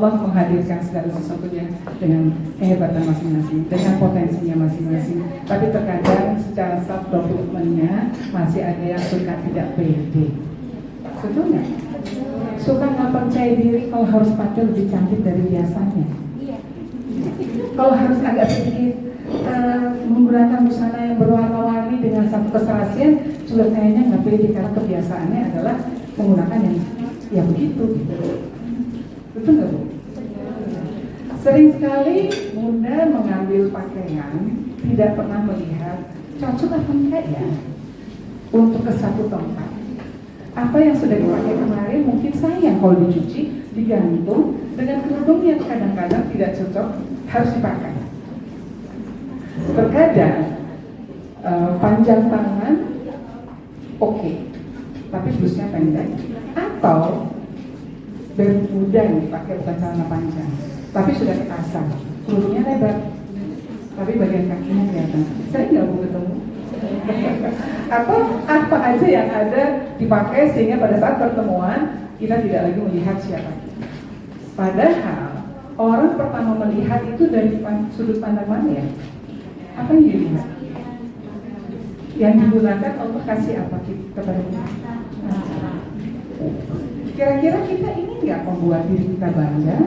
Allah menghadirkan segala sesuatunya dengan kehebatan masing-masing, dengan potensinya masing-masing. Tapi terkadang secara self-development-nya masih ada yang suka tidak pede. Betul nggak? Suka nggak percaya diri kalau harus pakai lebih cantik dari biasanya. Kalau harus agak sedikit menggunakan busana yang berwarna-warni dengan satu keserasian, juga kayaknya nggak pede karena kebiasaannya adalah menggunakan yang ya begitu gitu. Betul nggak Bu? Sering sekali Bunda mengambil pakaian tidak pernah melihat cocok apa enggak ya untuk ke satu tempat. Apa yang sudah dipakai kemarin mungkin sayang kalau dicuci, digantung dengan kerudung yang kadang-kadang tidak cocok harus dipakai. Terkadang panjang tangan oke, tapi blusnya pendek, atau bermuda yang dipakai bukan celana panjang, tapi sudah kepasang, kerudungnya lebar, tapi bagian kakinya kelihatan. Saya nggak mau ketemu. Atau apa aja yang ada dipakai sehingga pada saat pertemuan kita tidak lagi melihat siapa. Padahal orang pertama melihat itu dari sudut pandang mana ya? Apa yang dilihat? Yang digunakan Allah kasih apa kepada kita? Kira-kira kita ini nggak membuat diri kita bangga?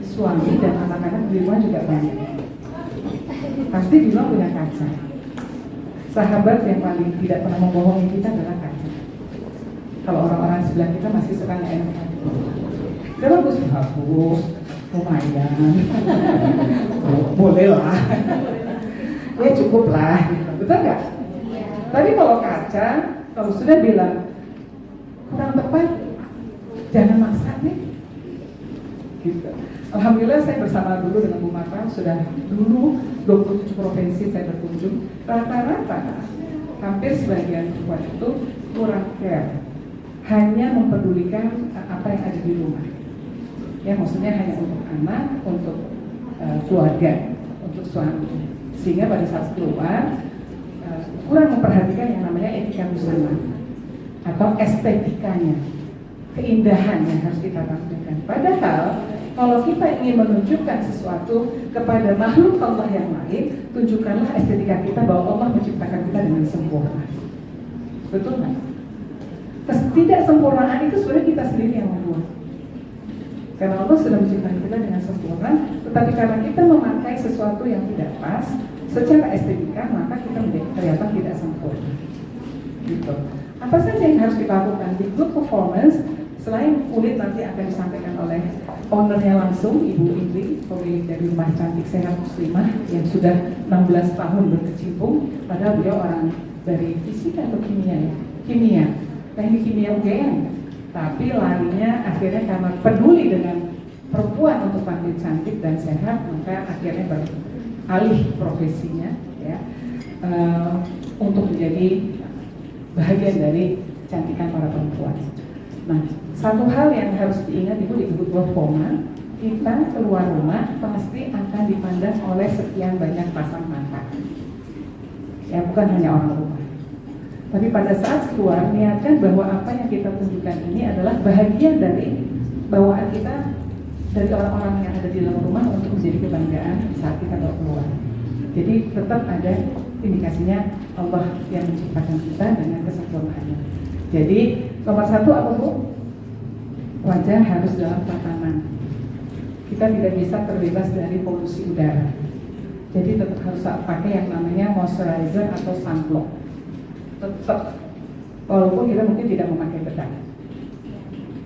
Suami dan anak-anak di rumah juga bangga. Pasti di rumah punya kaca. Sahabat yang paling tidak pernah membohongi kita adalah kaca. Kalau orang-orang sebelah kita masih suka nggak enak hati. Dia bagus, lumayan. Boleh lah. Ya cukup lah, betul nggak? Tapi kalau kaca, kalau sudah bilang kurang tepat, jangan maksa nih. Gitu. Alhamdulillah saya bersama dulu dengan Bu Marta sudah dulu 27 provinsi saya berkunjung. Rata-rata hampir sebagian perempuan itu kurang care, hanya mempedulikan apa yang ada di rumah. Ya maksudnya hanya untuk anak, untuk keluarga, untuk suami. Sehingga pada saat keluar kurang memperhatikan yang namanya etika busana atau estetikanya, keindahan yang harus kita tampilkan. Padahal kalau kita ingin menunjukkan sesuatu kepada makhluk Allah yang lain, tunjukkanlah estetika kita bahwa Allah menciptakan kita dengan sempurna. Betul nggak? Ketidaksempurnaan itu sebenarnya kita sendiri yang membuat. Karena Allah sudah menciptakan kita dengan sempurna, tetapi karena kita memakai sesuatu yang tidak pas secara estetika, maka kita menjadi kelihatan tidak sempurna. Gitu. Apa saja yang harus kita lakukan di good performance? Selain kulit nanti akan disampaikan oleh ownernya langsung, Ibu Indri, pemilik dari Rumah Cantik Sehat Muslimah yang sudah 16 tahun berkecimpung, padahal beliau orang dari fisika atau kimia ya? Kimia, teknik kimia UGM. Tapi larinya akhirnya karena peduli dengan perempuan untuk tampil cantik dan sehat, maka akhirnya beralih profesinya ya, untuk menjadi bahagian dari kecantikan para perempuan. Nah, satu hal yang harus diingat itu di good performance, kita keluar rumah pasti akan dipandang oleh sekian banyak pasang mata. Ya, bukan hanya orang rumah. Tapi pada saat keluar, niatkan bahwa apa yang kita tunjukkan ini adalah bahagian dari bawaan kita dari orang-orang yang ada di dalam rumah untuk menjadi kebanggaan saat kita bawa keluar. Jadi tetap ada indikasinya Allah yang menciptakan kita dengan kesempurnaannya. Jadi nomor satu apa Bu? Wajah harus dalam tatanan. Kita tidak bisa terbebas dari polusi udara. Jadi tetap harus pakai yang namanya moisturizer atau sunblock. Tetap, walaupun kita mungkin tidak memakai bedak,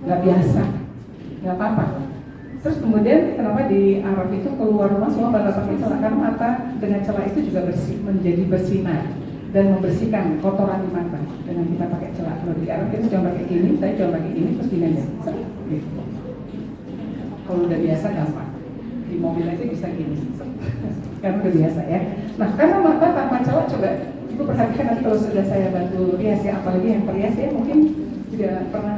nggak biasa, nggak apa-apa. Terus kemudian kenapa di Arab itu keluar rumah semua pada pakai celak? Karena mata dengan celak itu juga menjadi bersinar dan membersihkan kotoran di mata dengan kita pakai celak. Kalau di Arab kita cuma pakai ini, saya cuma pakai ini terus gini aja. Gitu. Kalau udah biasa gampang, di mobil aja bisa gini, karena udah biasa ya. Nah karena mata tanpa celak coba itu perhatikan nanti kalau sudah saya bantu rias ya, apalagi yang perias ya mungkin tidak pernah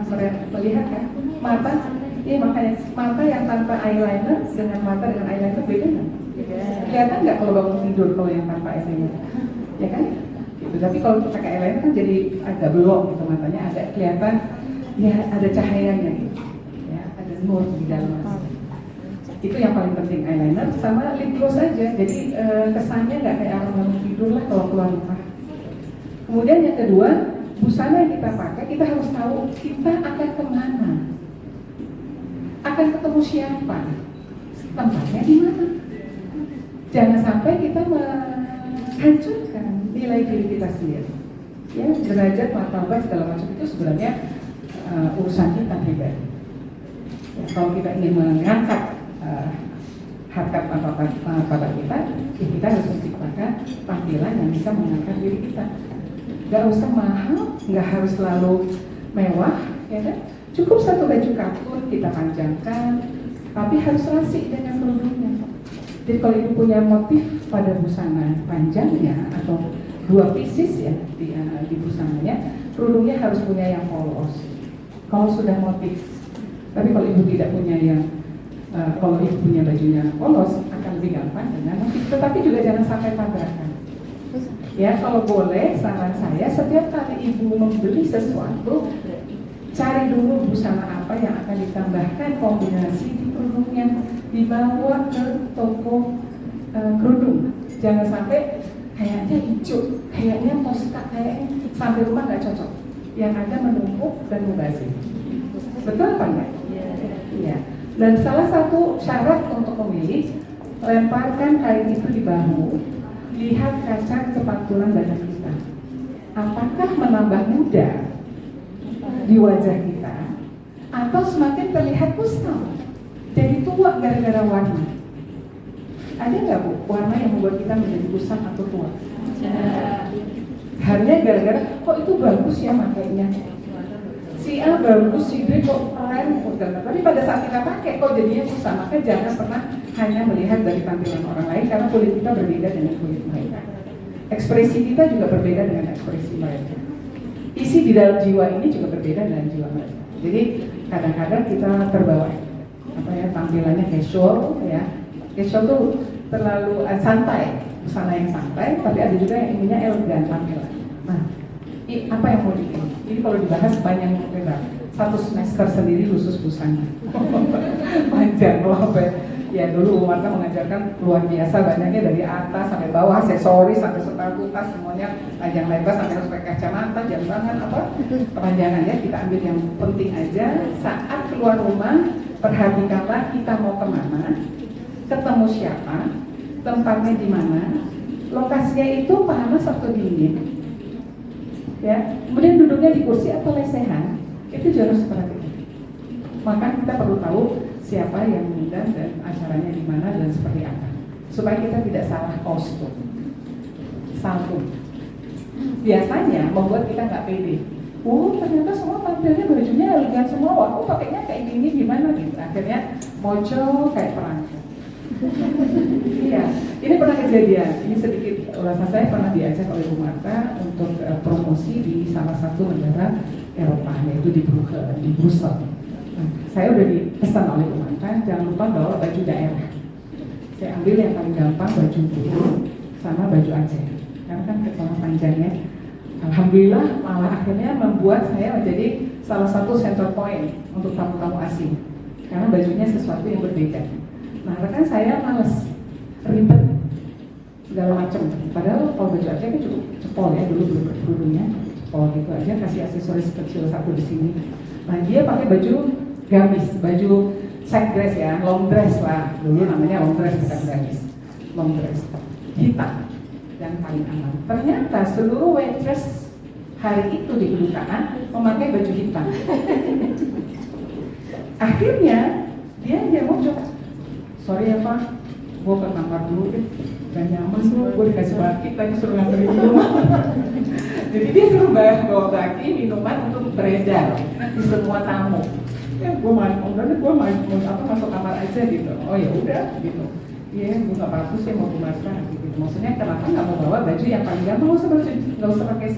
melihat kan mata. Iya makanya mata yang tanpa eyeliner dengan mata dengan eyeliner beda kan? Kelihatan nggak kalau bangun tidur kalau yang tanpa eyeliner? Ya kan? Gitu. Tapi kalau pakai eyeliner kan jadi agak belok gitu matanya, agak kelihatan ya ada cahayanya gitu. Ya ada nur di dalam. Itu yang paling penting, eyeliner sama lip gloss aja. Jadi kesannya nggak kayak orang baru tidur lah kalau keluar rumah. Kemudian yang kedua, busana yang kita pakai, kita harus tahu kita akan kemana, akan ketemu siapa, tempatnya di mana. Jangan sampai kita menghancurkan nilai diri kita sendiri. Ya, derajat, martabat segala macam itu sebenarnya urusan kita pribadi. Ya, kalau kita ingin mengangkat harkat martabat kita, ya kita harus menciptakan tampilan yang bisa mengangkat diri kita. Gak usah mahal, gak harus selalu mewah, ya kan? Cukup satu baju katun kita panjangkan, tapi harus rasik dengan kerudungnya. Jadi kalau ibu punya motif pada busana panjangnya atau dua pieces ya di busananya, kerudungnya harus punya yang polos. Kalau sudah motif, tapi kalau ibu tidak punya yang kalau ibu punya bajunya polos akan lebih gampang dengan motif. Tetapi juga jangan sampai tabrakan. Ya, kalau boleh saran saya, setiap kali ibu membeli sesuatu, cari dulu busana apa yang akan ditambahkan kombinasi di kerudungnya, dibawa ke toko kerudung. Jangan sampai kayaknya hijau, kayaknya toska, kayaknya sampai rumah nggak cocok. Yang ada menumpuk dan mubazir. Betul apa enggak? Iya. Dan salah satu syarat untuk memilih, lemparkan kain itu di bahu, lihat kaca kepantulan badan kita. Apakah menambah muda di wajah kita, atau semakin terlihat kusam, jadi tua gara-gara warna? Ada nggak Bu, warna yang membuat kita menjadi kusam atau tua? Hanya gara-gara, kok itu bagus ya makainya, si A bagus, si B kok keren, tapi pada saat kita pakai kok jadinya kusam. Maka jangan pernah hanya melihat dari tampilan orang lain, karena kulit kita berbeda dengan kulit mereka. Ekspresi kita juga berbeda dengan ekspresi mereka. Isi di dalam jiwa ini juga berbeda dengan jiwa mereka. Jadi kadang-kadang kita terbawa tampilannya casual ya. Casual tuh terlalu santai, busana yang santai, tapi ada juga yang inginnya elegan tampilan. Nah, apa yang mau dipilih? Ini kalau dibahas banyak lebar. Satu semester sendiri khusus busana. Panjang loh, ya dulu Marta mengajarkan luar biasa banyaknya dari atas sampai bawah, aksesoris sampai sepatu, tas, semuanya panjang lebar sampai harus pakai kacamata, jam tangan kepanjangan ya. Kita ambil yang penting aja. Saat keluar rumah, perhatikanlah kita mau kemana, ketemu siapa, tempatnya di mana, lokasinya itu panas atau dingin. Ya, kemudian duduknya di kursi atau lesehan, itu juga harus perhatikan. Maka kita perlu tahu siapa yang mengundang dan acaranya di mana dan seperti apa, supaya kita tidak salah kostum. Satu, biasanya membuat kita nggak pede. Ternyata semua tampilnya bajunya elegan semua. Wah, pakainya kayak gini gimana gitu. Akhirnya mojo kayak perangkat. Iya, ini pernah kejadian. Ini sedikit ulasan, saya pernah diajak oleh Bu Marta untuk promosi di salah satu negara Eropa, yaitu di Brussel. Nah, saya udah dipesan oleh Bu Marta, jangan lupa bawa baju daerah. Saya ambil yang paling gampang, baju biru sama baju Aceh. Karena kan kepala panjangnya, alhamdulillah malah akhirnya membuat saya menjadi salah satu center point untuk tamu-tamu asing. Karena bajunya sesuatu yang berbeda. Nah, kan saya males, ribet, segala macam. Padahal kalau baju Aceh kan cukup cepol ya, dulu belum kerudungnya, cepol gitu aja, kasih aksesoris kecil satu di sini. Nah, dia pakai baju gamis, baju set dress ya, long dress lah, dulu namanya long dress bukan gamis, long dress, hitam dan paling aman. Ternyata seluruh waitress hari itu di kedutaan memakai baju hitam. Akhirnya dia mau coba. Sorry ya Pak, gue ke kamar dulu deh, gak nyaman tuh, gue dikasih baki, tadi suruh nganterin minuman. Jadi dia suruh bawa baki minuman untuk beredar di semua tamu. Ya gue masuk kamar aja gitu. Oh ya udah gitu. Iya, gue gak apa-apa sih mau kemarin gitu. Maksudnya kenapa nggak mau bawa baju yang paling gampang, nggak usah pakai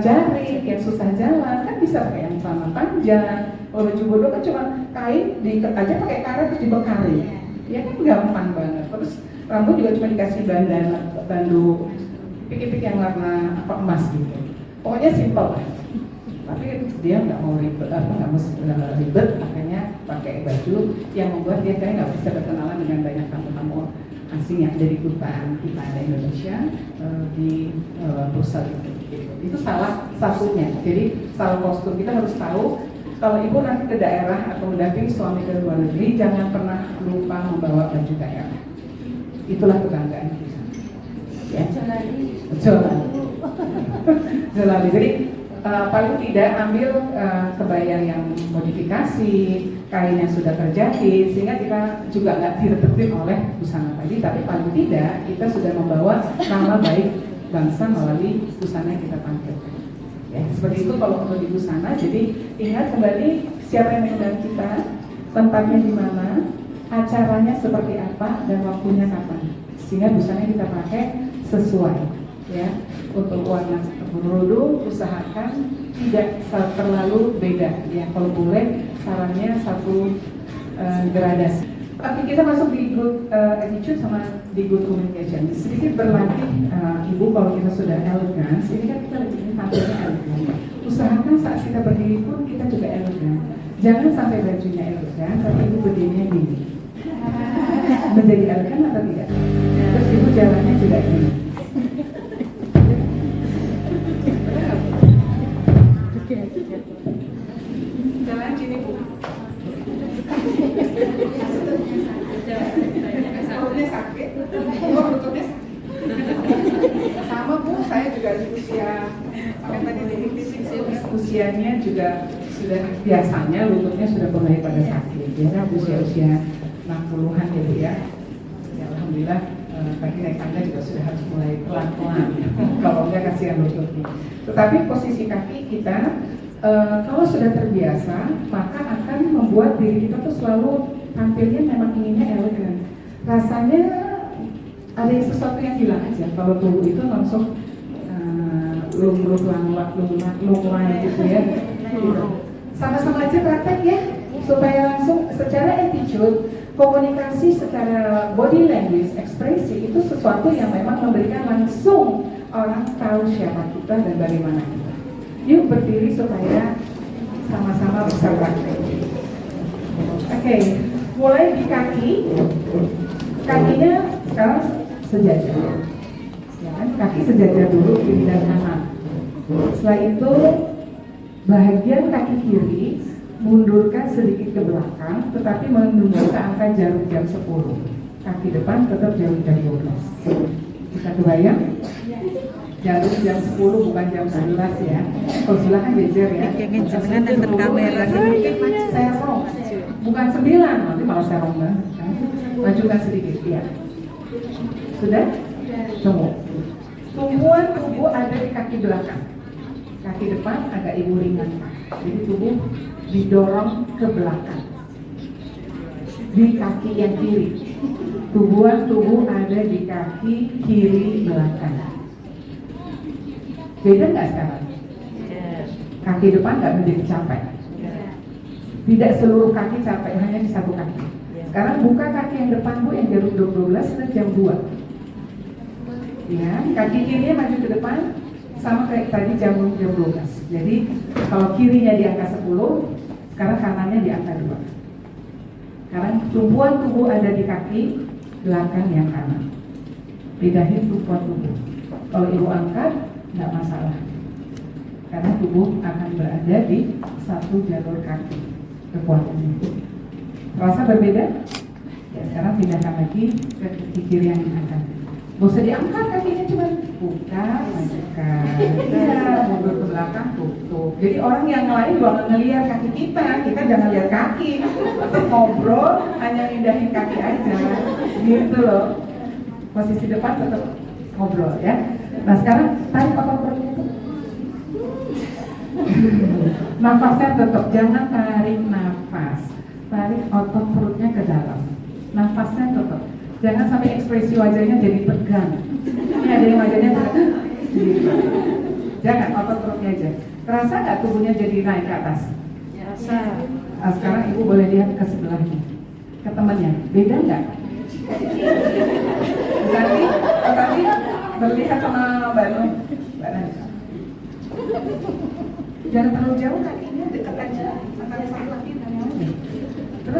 jari yang susah jalan, kan bisa pakai yang celana panjang. Kalau baju bodoh kan cuma kain diikat aja pakai karet terus dibekali, ya kan gampang banget. Terus rambut juga cuma dikasih bandu pik-pik yang warna emas gitu. Pokoknya simpel lah. Tapi dia nggak mau ribet, akhirnya pakai baju yang membuat dia kayak nggak bisa berkenalan dengan banyak tamu-tamu asing yang ada di kedutaan kita ada Indonesia di Brussels itu salah satunya. Jadi salah kostum kita harus tahu kalau ibu nanti ke daerah atau mendampingi suami ke luar negeri jangan pernah lupa membawa baju daerah. Itulah kebanggaan kita. Ya, Jelali. Jadi paling tidak ambil kebaya yang modifikasi, kain yang sudah terjahit, sehingga kita juga nggak direpetin oleh busana tadi, tapi paling tidak kita sudah membawa nama baik bangsa melalui busana yang kita tampilkan. Ya, seperti itu kalau untuk di busana. Jadi ingat kembali siapa yang mengundang kita, tempatnya di mana, acaranya seperti apa, dan waktunya kapan, sehingga busana kita pakai sesuai. Ya, untuk warna berkerudung usahakan tidak terlalu beda. Ya, kalau boleh sarannya satu gradasi. Tapi kita masuk di good attitude sama di good communication. Sedikit berlatih ibu kalau kita sudah elegan. Ini kan kita lagi tampilnya elegan. Usahakan saat kita berdiri pun kita juga elegan. Jangan sampai bajunya elegan, tapi ibu berdirinya gini. Menjadi elegan atau tidak? Terus ibu jalannya juga gini. Jalan gini bu. Perutnya sakit. Lututnya sama bu. Saya juga di usia usianya juga sudah biasanya lututnya sudah mulai pada sakit. Ya, usia 60-an ya bu ya. Ya alhamdulillah pagi naik tangga juga sudah harus mulai pelan-pelan. Kalau enggak kasihan lututnya. Tetapi posisi kaki kita kalau sudah terbiasa, maka akan membuat diri kita tuh selalu tampilnya memang inginnya elegan. Rasanya ada sesuatu yang hilang aja. Kalau tubuh itu langsung lumrah gitu ya. Sama-sama aja praktek ya, supaya langsung secara attitude, komunikasi secara body language, ekspresi itu sesuatu yang memang memberikan langsung orang tahu siapa kita dan bagaimana kita. Yuk berdiri supaya sama-sama bisa praktek. Oke, mulai di kaki. Kakinya sekarang sejajar. Ya kan? Kaki sejajar dulu kiri dan kanan. Setelah itu bagian kaki kiri mundurkan sedikit ke belakang, tetapi menuju ke angka jarum jam 10. Kaki depan tetap jarum jam 12. Bisa kebayang? Jarum jam 10 bukan jam 11 ya. Kalau silakan jejer ya. Jangan dengan kamera serong. Bukan 9, nanti malah serong banget. Majukan sedikit ya. Sudah? Tunggu. Tumpuan tubuh ada di kaki belakang. Kaki depan agak ibu ringankan. Jadi tubuh didorong ke belakang. Di kaki yang kiri. Tumpuan tubuh ada di kaki kiri belakang. Beda nggak sekarang? Kaki depan nggak menjadi capek. Tidak seluruh kaki capek, hanya di satu kaki. Sekarang buka kaki yang depan bu, yang jarum 12 dan jam 2. Ya, kaki kirinya maju ke depan, sama kayak tadi jam 12. Jadi kalau kirinya di angka 10, sekarang kanannya di angka 2. Sekarang tumpuan tubuh ada di kaki belakang yang kanan. Bedahin tumpuan tubuh. Kalau ibu angkat, nggak masalah, karena tubuh akan berada di satu jalur kaki kekuatannya. Rasa berbeda? Ya, sekarang pindahkan lagi ke kaki kiri yang diangkat. Gak usah diangkat kakinya, cuma buka, majukan, ya, mundur ke belakang, tutup. Jadi orang yang lain jangan ngelihat kaki kita jangan lihat kaki. Ngobrol hanya pindahin kaki aja, gitu loh. Posisi depan tetap ngobrol ya. Nah sekarang tarik otot perutnya tuh. Nafasnya tetap, jangan tarik nafas. Tarik otot perutnya ke dalam. Nafasnya tetap. Jangan sampai ekspresi wajahnya jadi tegang. Ini ada yang wajahnya tegang. Jangan, otot perutnya aja. Terasa nggak tubuhnya jadi naik ke atas? Terasa. Nah, sekarang ibu boleh lihat ke sebelahnya, ke temannya. Beda nggak? Tadi berlihat sama Mbak Nur. Jangan terlalu jauh kakinya, dekat aja antara satu kaki dan yang lain.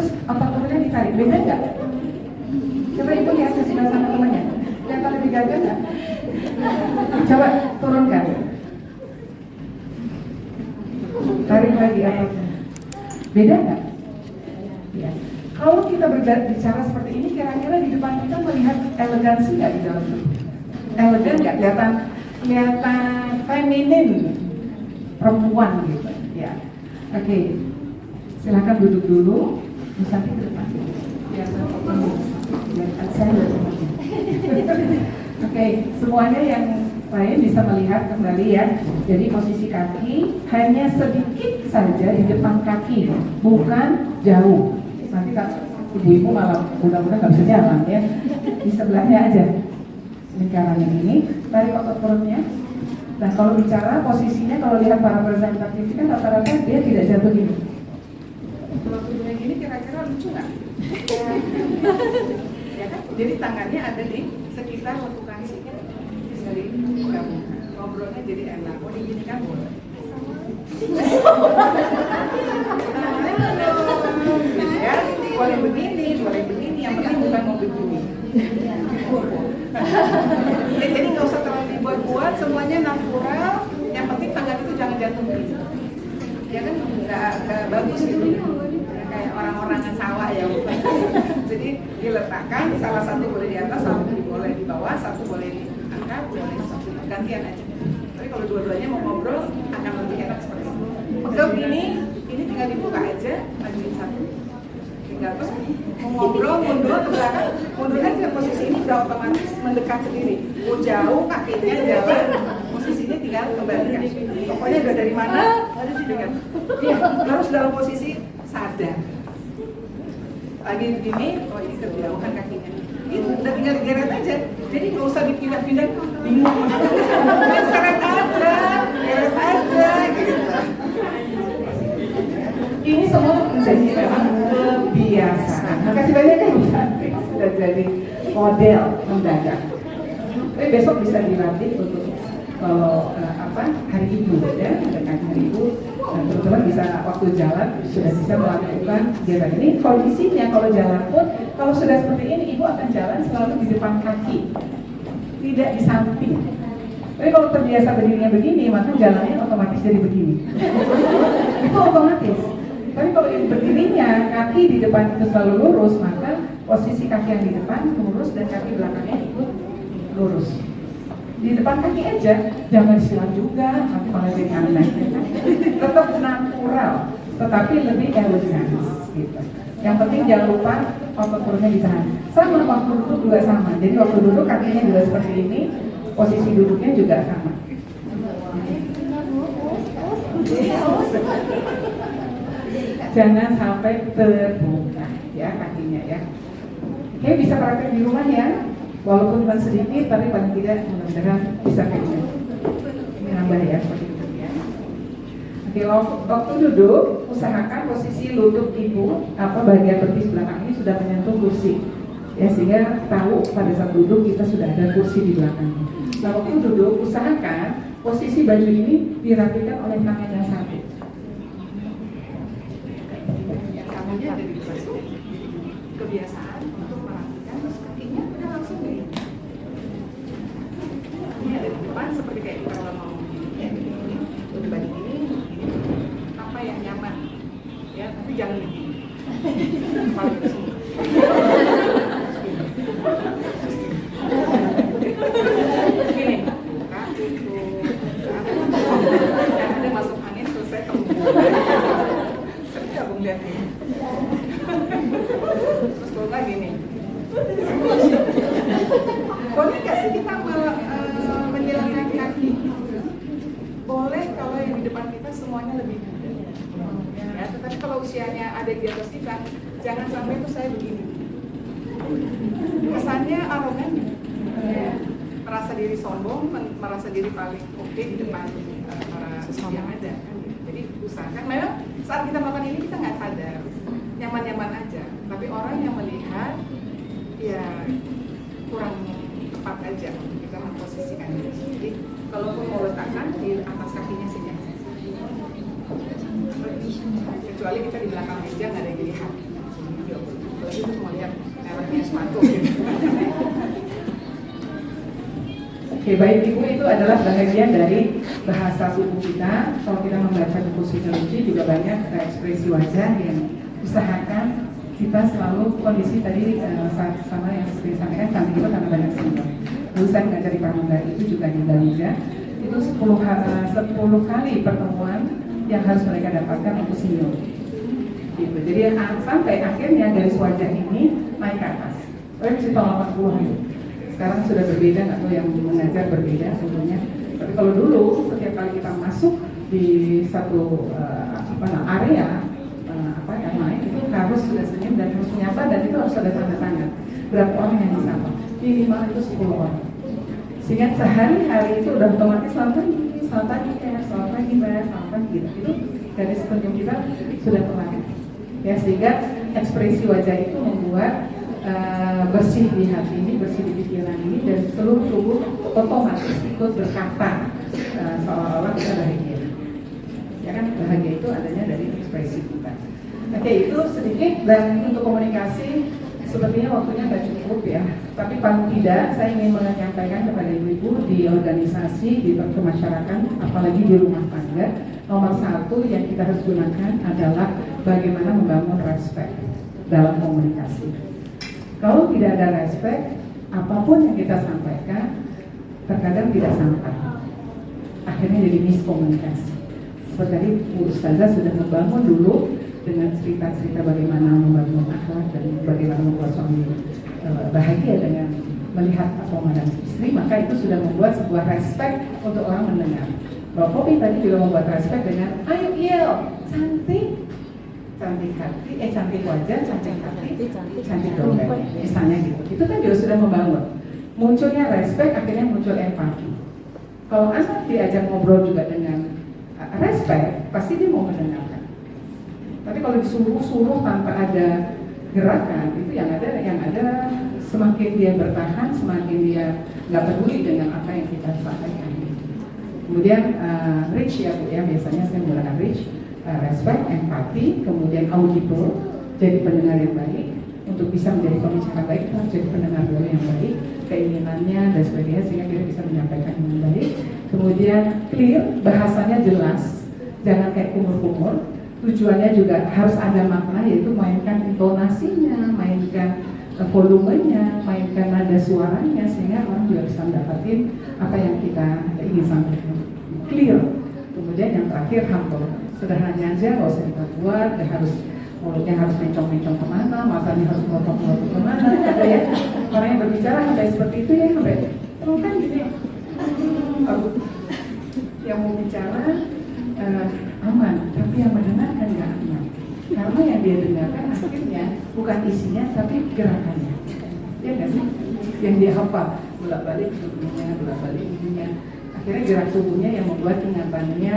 terus otot turunnya ditarik, beda nggak? Coba ibu lihat ke sebelah sana temannya, kelihatan lebih gagah nggak? Coba turunkan, tarik lagi ototnya, beda nggak? Ya. Kalau kita berbicara seperti ini, kira-kira di depan kita melihat elegansi nggak di dalam itu? Elegan nggak? Kelihatan feminin, perempuan gitu, ya. Oke, silakan duduk dulu. Nanti ke depan. Ya, saya Oke, semuanya yang lain bisa melihat kembali ya. Jadi posisi kaki hanya sedikit saja di depan kaki, bukan jauh. Nanti kan ibu-ibu malah mudah-mudahan nggak bisa jalan ya. Di sebelahnya aja, lingkaran yang ini. Tarik otot perutnya. Nah, kalau bicara posisinya, kalau lihat para presentatif kan rata-rata dia tidak jatuh gini. Kalau tubuhnya gini kira-kira lucu nggak? Ya kan? Jadi tangannya ada di sekitar lekukan sini. Jadi ngobrolnya jadi enak. Oh, digini kan boleh. Ya, boleh begini. Yang penting bukan mau begini. Jadi nggak usah terlalu dibuat-buat, semuanya natural. Yang penting tangan itu jangan jatuh begini. Ya kan nggak bagus gitu. Kayak orang-orangan sawah ya. Jadi diletakkan, salah satu boleh di atas, satu boleh di bawah, satu boleh diangkat, boleh gantian aja. Tapi kalau dua-duanya mau ngobrol akan lebih enak seperti itu. Pegel ini tinggal dibuka aja, majuin satu. Tinggal terus mau ngobrol, mundur ke belakang, mundur aja, posisi ini udah otomatis mendekat sendiri. Mau jauh kakinya jalan, posisinya tinggal kembalikan. Pokoknya udah dari mana harus didengar. Iya, harus dalam posisi sadar. Lagi begini, oh ini kejauhan kakinya. Itu udah tinggal digeret aja. Jadi nggak usah dipindah-pindah, bingung. Seret aja, geret aja, gitu. Ini semua menjadi memang kebiasaan. Makasih banyak ya Bu Santi, sudah jadi model mendadak. Tapi besok bisa dilatih untuk kalau hari Ibu ya, mendekati hari Ibu, dan teman-teman bisa waktu jalan sudah bisa melakukan kegiatan ini. Kondisinya kalau jalan pun, kalau sudah seperti ini, Ibu akan jalan selalu di depan kaki, tidak di samping. Tapi kalau terbiasa berdirinya begini, maka jalannya otomatis jadi begini. Itu otomatis. Tapi kalau berdirinya kaki di depan itu selalu lurus, maka posisi kaki yang di depan lurus dan kaki belakangnya ikut lurus. Di depan kaki aja, jangan silang juga, nanti malah jadi aneh. Tetap natural, tetapi lebih elegan gitu. Yang penting jangan lupa otot perutnya ditahan. Sama waktu duduk juga sama. Jadi waktu duduk kakinya juga seperti ini, posisi duduknya juga sama. Jangan sampai terbuka ya kakinya ya. Oke, bisa praktek di rumah ya. Walaupun cuma sedikit, tapi paling tidak mudah-mudahan bisa kayak gini. Ini nambah ya seperti itu ya. Oke, waktu duduk usahakan posisi lutut ibu bagian betis belakang ini sudah menyentuh kursi. Ya, sehingga tahu pada saat duduk kita sudah ada kursi di belakangnya. Nah, waktu duduk usahakan posisi baju ini dirapikan oleh tangan yang satu. Yang satunya ada di depan. Kebiasaan untuk merapikan terus kakinya udah langsung begini. Ini ada di depan seperti kayak kalau mau ya begini, berbanding ini, apa yang nyaman, ya tapi jangan begini. Paling kesini. Gini, kaki tuh, ada masuk angin selesai kamu. Sering gabung lihat ini. Terus kalau lagi nih, boleh nggak sih kita menjalankan kaki? Boleh kalau yang di depan kita semuanya lebih muda. Ya, tetapi kalau usianya ada di atas kita, jangan sampai tuh saya begini. Kesannya arogan, ya. Merasa diri sombong, merasa diri paling oke di depan para yang ada. Jadi usahakan, memang saat kita melakukan ini kita nggak sadar, nyaman-nyaman aja. Tapi orang yang melihat, ya kurang tepat aja kita memposisikan diri. Jadi kalaupun mau letakkan di atas kakinya saja. Kecuali kita di belakang meja nggak ada yang dilihat. Oke, baik Ibu, itu adalah bagian dari bahasa tubuh kita. Kalau kita membaca buku psikologi juga banyak ekspresi wajah yang usahakan kita selalu kondisi tadi sama yang sering sampaikan, cantik itu karena banyak simbol. Lalu saya mengajar di Pramugari itu juga di Garuda, itu 10 kali pertemuan yang harus mereka dapatkan untuk sinyal. Gitu. Jadi sampai akhirnya garis wajah ini naik ke atas. Saya mesti tahun 80 gitu. Sekarang sudah berbeda, nggak tahu yang mengajar berbeda sebetulnya. Tapi kalau dulu setiap kali kita masuk di satu area yang lain itu harus sudah senyum dan harus menyapa dan itu harus ada tanda tangan. Berapa orang yang disapa? Minimal itu 10 orang. Sehingga sehari-hari itu udah otomatis selamat pagi ya, selamat pagi mbak, selamat pagi. Itu dari senyum kita sudah terlatih. Ya, sehingga ekspresi wajah itu membuat bersih di hati ini, bersih di pikiran ini, dan seluruh tubuh otomatis ikut berkata seolah-olah kita bahagia. Ya kan, bahagia itu adanya dari ekspresi kita. Oke, itu sedikit, dan untuk komunikasi sepertinya waktunya nggak cukup ya. Tapi paling tidak saya ingin menyampaikan kepada ibu-ibu di organisasi, di masyarakat, apalagi di rumah tangga, nomor 1 yang kita harus gunakan adalah bagaimana membangun respect dalam komunikasi. Kalau tidak ada respect, apapun yang kita sampaikan terkadang tidak sampai. Akhirnya jadi miskomunikasi. Seperti tadi Bu Ustazah sudah membangun dulu dengan cerita-cerita bagaimana membangun akhlak dan bagaimana membuat suami bahagia dengan melihat memandang istri, maka itu sudah membuat sebuah respect untuk orang mendengar. Bahwa Poppy tadi juga membuat respect dengan ayo yel, cantik hati, cantik wajah, cantik hati, cantik dompet, misalnya gitu. Itu kan juga sudah membangun. Munculnya respect, akhirnya muncul empati. Kalau anak diajak ngobrol juga dengan respect, pasti dia mau mendengarkan. Tapi kalau disuruh-suruh tanpa ada gerakan, itu yang ada semakin dia bertahan, semakin dia nggak peduli dengan apa yang kita sampaikan. Kemudian rich ya Bu ya, biasanya saya menggunakan rich. Respect, empati, kemudian audible, jadi pendengar yang baik. Untuk bisa menjadi pembicara baik, kita harus jadi pendengar dulu yang baik, keinginannya dan sebagainya, sehingga kita bisa menyampaikan dengan baik. Kemudian clear, bahasanya jelas, jangan kayak kumur-kumur. Tujuannya juga harus ada makna, yaitu mainkan intonasinya, mainkan volumenya, mainkan nada suaranya, sehingga orang juga bisa mendapatkan apa yang kita ingin sampaikan. Clear. Kemudian yang terakhir humble. Sederhananya aja, nggak usah kita buat, mulutnya harus mencong-mencong kemana, matanya harus melotot-melotot kemana. Ada ya orang yang berbicara sampai seperti itu ya, sampai kan gini. Yang mau bicara aman, tapi yang mendengarkan nggak aman. Karena yang dia dengarkan akhirnya bukan isinya, tapi gerakannya. Ya nggak sih? Yang dia hafal, bolak-balik tubuhnya, bolak-balik ininya. Akhirnya gerak tubuhnya yang membuat ingatannya